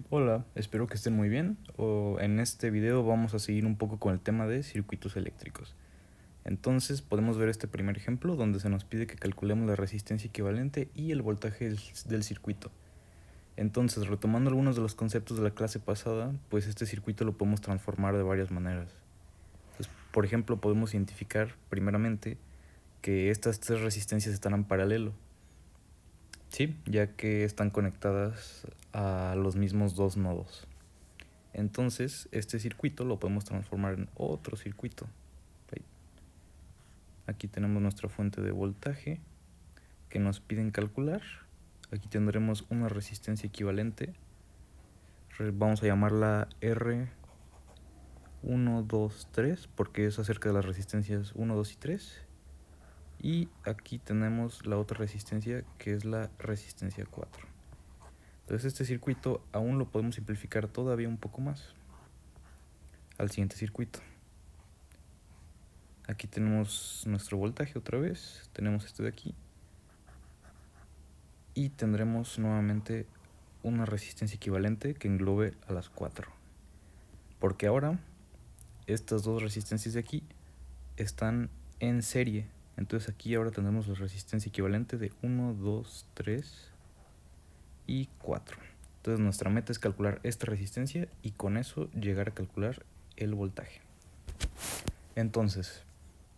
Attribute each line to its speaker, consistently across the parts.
Speaker 1: Hola, espero que estén muy bien. En este video vamos a seguir un poco con el tema de circuitos eléctricos. Entonces podemos ver este primer ejemplo donde se nos pide que calculemos la resistencia equivalente y el voltaje del circuito. Entonces, retomando algunos de los conceptos de la clase pasada, pues este circuito lo podemos transformar de varias maneras. Entonces, por ejemplo, podemos identificar primeramente que estas tres resistencias están en paralelo. Sí, ya que están conectadas a los mismos dos nodos. Entonces, este circuito lo podemos transformar en otro circuito. Aquí tenemos nuestra fuente de voltaje que nos piden calcular. Aquí tendremos una resistencia equivalente. Vamos a llamarla R1, 2, 3 porque es acerca de las resistencias 1, 2 y 3. Y aquí tenemos la otra resistencia que es la resistencia 4. Entonces este circuito aún lo podemos simplificar todavía un poco más al siguiente circuito. Aquí tenemos nuestro voltaje otra vez, tenemos este de aquí y tendremos nuevamente una resistencia equivalente que englobe a las 4, porque ahora estas dos resistencias de aquí están en serie. Entonces aquí ahora tendremos la resistencia equivalente de 1, 2, 3 y 4. Entonces nuestra meta es calcular esta resistencia y con eso llegar a calcular el voltaje. Entonces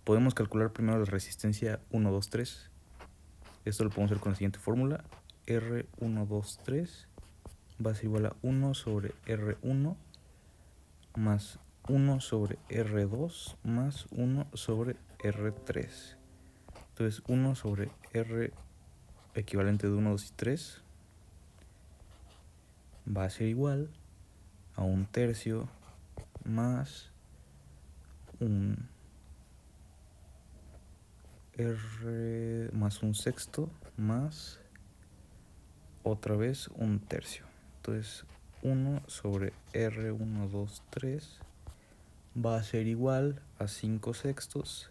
Speaker 1: podemos calcular primero la resistencia 1, 2, 3. Esto lo podemos hacer con la siguiente fórmula. R123 va a ser igual a 1 sobre R1 más 1 sobre R2 más 1 sobre R3. Entonces 1 sobre R equivalente de 1, 2 y 3 va a ser igual a 1/3 más un R más 1/6 más otra vez 1/3. Entonces 1 sobre R1, 2, 3 va a ser igual a 5/6.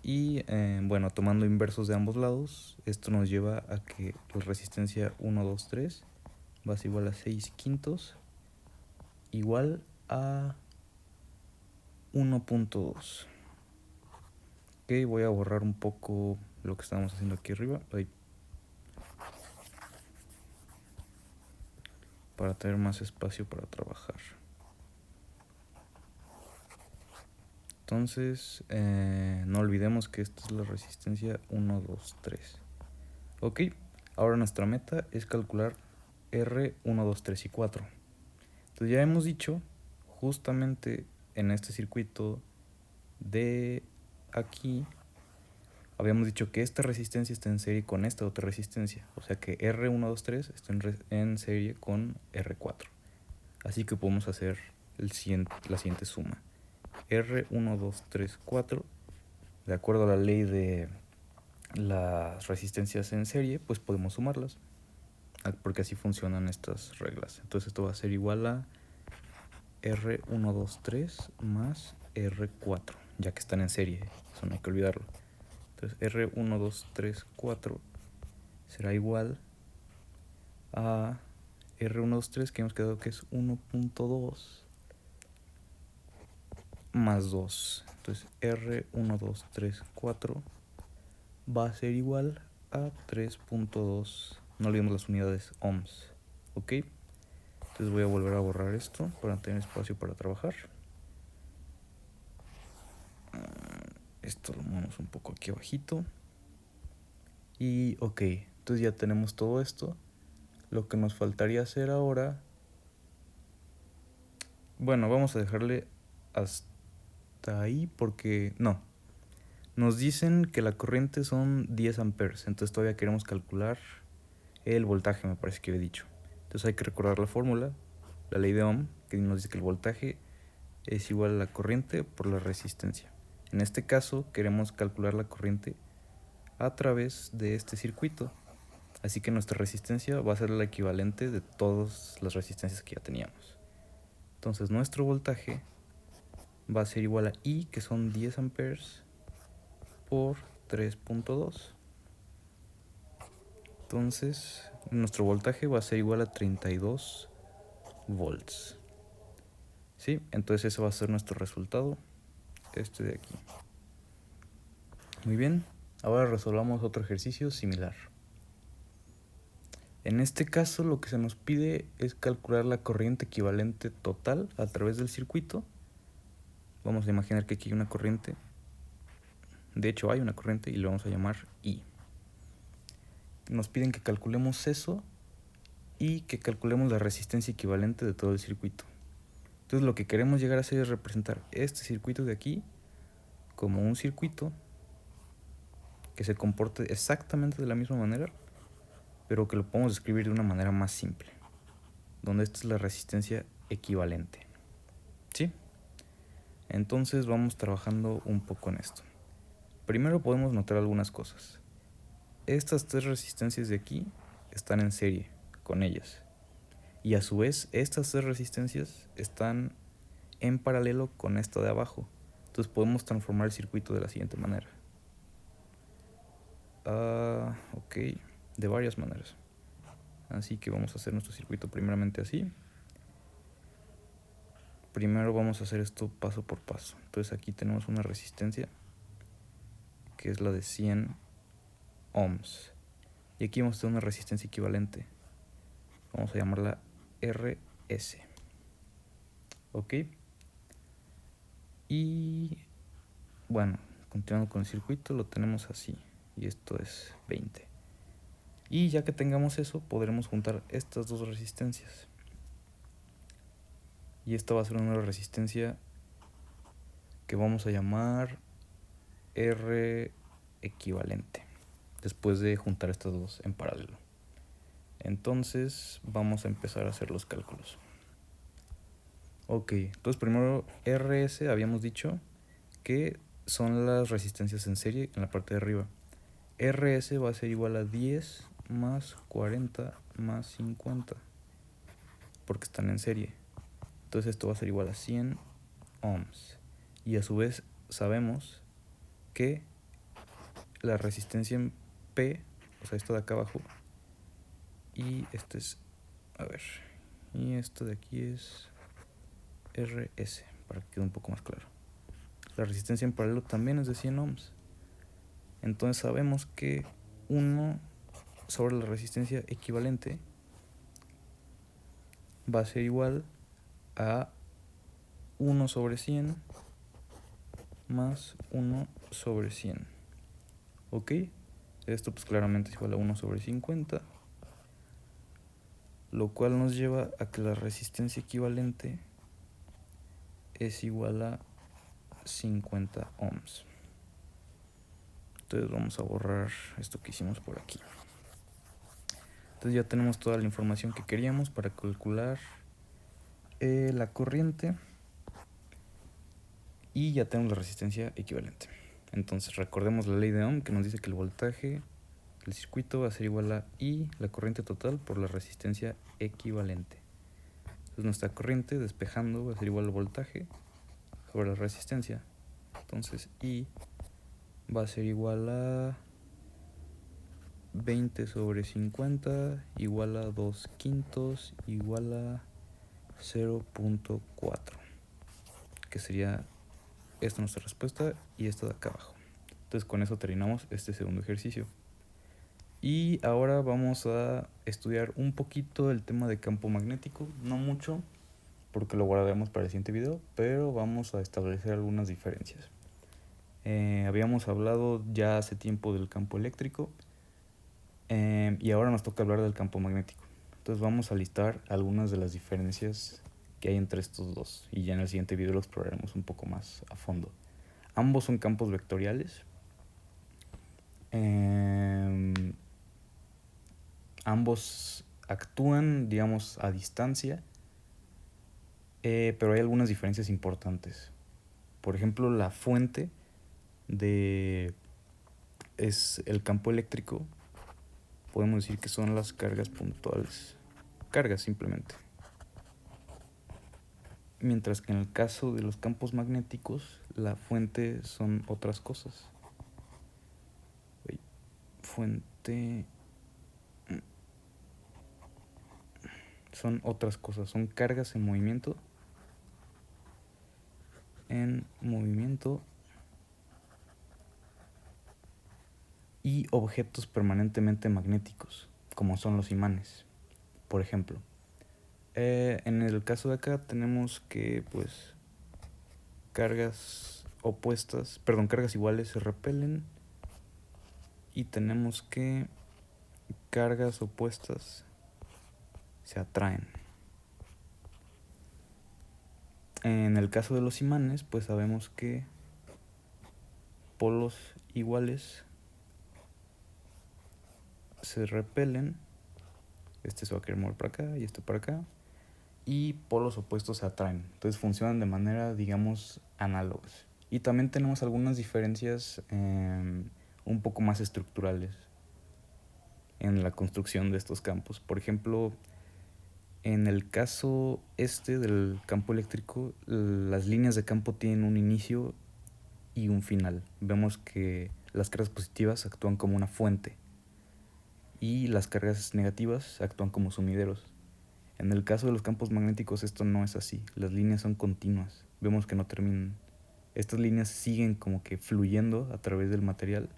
Speaker 1: Y bueno, tomando inversos de ambos lados, esto nos lleva a que la resistencia 1, 2, 3 va a ser igual a 6/5 igual a 1.2. Ok, voy a borrar un poco lo que estamos haciendo aquí arriba para tener más espacio para trabajar. Entonces, no olvidemos que esta es la resistencia 1, 2, 3. Ok, ahora nuestra meta es calcular R1, 2, 3 y 4. Entonces ya hemos dicho, justamente en este circuito de aquí, habíamos dicho que esta resistencia está en serie con esta otra resistencia. O sea que R1, 2, 3 está en serie con R4. Así que podemos hacer la siguiente suma. R1, 2, 3, 4. De acuerdo a la ley de las resistencias en serie, pues podemos sumarlas. Porque así funcionan estas reglas. Entonces esto va a ser igual a R1, 2, 3 más R4, ya que están en serie, eso no hay que olvidarlo. Entonces R1, 2, 3, 4 será igual a R1, 2, 3, que hemos quedado que es 1.2 más 2. Entonces R1, 2, 3, 4 va a ser igual a 3.2. No olvidemos las unidades ohms. ¿Ok? Entonces voy a volver a borrar esto para tener espacio para trabajar. Esto lo movemos un poco aquí abajito. Y ok, entonces ya tenemos todo esto. Lo que nos faltaría hacer ahora... Bueno, vamos a dejarle hasta ahí porque... No. Nos dicen que la corriente son 10 amperes. Entonces todavía queremos calcular el voltaje, me parece que había dicho. Entonces hay que recordar la fórmula, la ley de Ohm, que nos dice que el voltaje es igual a la corriente por la resistencia. En este caso queremos calcular la corriente a través de este circuito. Así que nuestra resistencia va a ser la equivalente de todas las resistencias que ya teníamos. Entonces nuestro voltaje va a ser igual a I, que son 10 amperes, por 3.2. Entonces nuestro voltaje va a ser igual a 32 volts. ¿Sí? Entonces ese va a ser nuestro resultado, este de aquí. Muy bien, ahora resolvamos otro ejercicio similar. En este caso lo que se nos pide es calcular la corriente equivalente total a través del circuito. Vamos a imaginar que aquí hay una corriente. De hecho hay una corriente y le vamos a llamar I. Nos piden que calculemos eso y que calculemos la resistencia equivalente de todo el circuito. Entonces lo que queremos llegar a hacer es representar este circuito de aquí como un circuito que se comporte exactamente de la misma manera, pero que lo podemos describir de una manera más simple, donde esta es la resistencia equivalente. ¿Sí? Entonces vamos trabajando un poco en esto. Primero podemos notar algunas cosas. Estas tres resistencias de aquí están en serie con ellas. Y a su vez, estas tres resistencias están en paralelo con esta de abajo. Entonces podemos transformar el circuito de la siguiente manera. Ok, de varias maneras. Así que vamos a hacer nuestro circuito primeramente así. Primero vamos a hacer esto paso por paso. Entonces aquí tenemos una resistencia que es la de 100 ohms. Y aquí vamos a tener una resistencia equivalente. Vamos a llamarla RS. ¿Ok? Y bueno, continuando con el circuito, lo tenemos así. Y esto es 20. Y ya que tengamos eso, podremos juntar estas dos resistencias. Y esta va a ser una nueva resistencia que vamos a llamar R equivalente, después de juntar estas dos en paralelo. Entonces vamos a empezar a hacer los cálculos. Ok, entonces primero RS habíamos dicho que son las resistencias en serie en la parte de arriba. RS va a ser igual a 10 más 40 más 50, porque están en serie. Entonces esto va a ser igual a 100 ohms. Y a su vez sabemos que la resistencia en P, o sea, esto de acá abajo, y este es, a ver, y esto de aquí es RS, para que quede un poco más claro. La resistencia en paralelo también es de 100 ohms. Entonces sabemos que 1 sobre la resistencia equivalente va a ser igual a 1 sobre 100 más 1 sobre 100. ¿Ok? Esto pues claramente es igual a 1 sobre 50, lo cual nos lleva a que la resistencia equivalente es igual a 50 ohms. Entonces vamos a borrar esto que hicimos por aquí. Entonces ya tenemos toda la información que queríamos para calcular la corriente y ya tenemos la resistencia equivalente. Entonces recordemos la ley de Ohm, que nos dice que el voltaje del circuito va a ser igual a I, la corriente total, por la resistencia equivalente. Entonces nuestra corriente despejando va a ser igual al voltaje sobre la resistencia. Entonces I va a ser igual a 20 sobre 50 igual a 2 quintos igual a 0.4, que sería esta nuestra respuesta y esta de acá abajo. Entonces con eso terminamos este segundo ejercicio. Y ahora vamos a estudiar un poquito el tema de campo magnético, no mucho, porque lo guardaremos para el siguiente video, pero vamos a establecer algunas diferencias. Habíamos hablado ya hace tiempo del campo eléctrico y ahora nos toca hablar del campo magnético. Entonces vamos a listar algunas de las diferencias que hay entre estos dos y ya en el siguiente video lo exploraremos un poco más a fondo. Ambos son campos vectoriales. Ambos actúan, digamos, a distancia, pero hay algunas diferencias importantes. Por ejemplo, la fuente es el campo eléctrico. Podemos decir que son las cargas puntuales, cargas simplemente. Mientras que en el caso de los campos magnéticos, la fuente son otras cosas. Fuente... son otras cosas, son cargas en movimiento. Y objetos permanentemente magnéticos, como son los imanes. Por ejemplo, en el caso de acá tenemos que pues cargas iguales se repelen, y tenemos que cargas opuestas se atraen. En el caso de los imanes, pues sabemos que polos iguales se repelen. Este se va a querer mover para acá y este para acá. Y polos opuestos se atraen. Entonces funcionan de manera, digamos, análogas. Y también tenemos algunas diferencias un poco más estructurales en la construcción de estos campos. Por ejemplo, en el caso del campo eléctrico, las líneas de campo tienen un inicio y un final. Vemos que las cargas positivas actúan como una fuente y las cargas negativas actúan como sumideros. En el caso de los campos magnéticos esto no es así, las líneas son continuas, vemos que no terminan. Estas líneas siguen como que fluyendo a través del material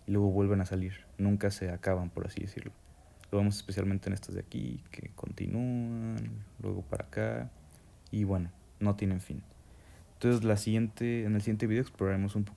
Speaker 1: y luego vuelven a salir, nunca se acaban, por así decirlo. Lo vemos especialmente en estas de aquí, que continúan, luego para acá, y bueno, no tienen fin. Entonces en el siguiente video exploraremos un poco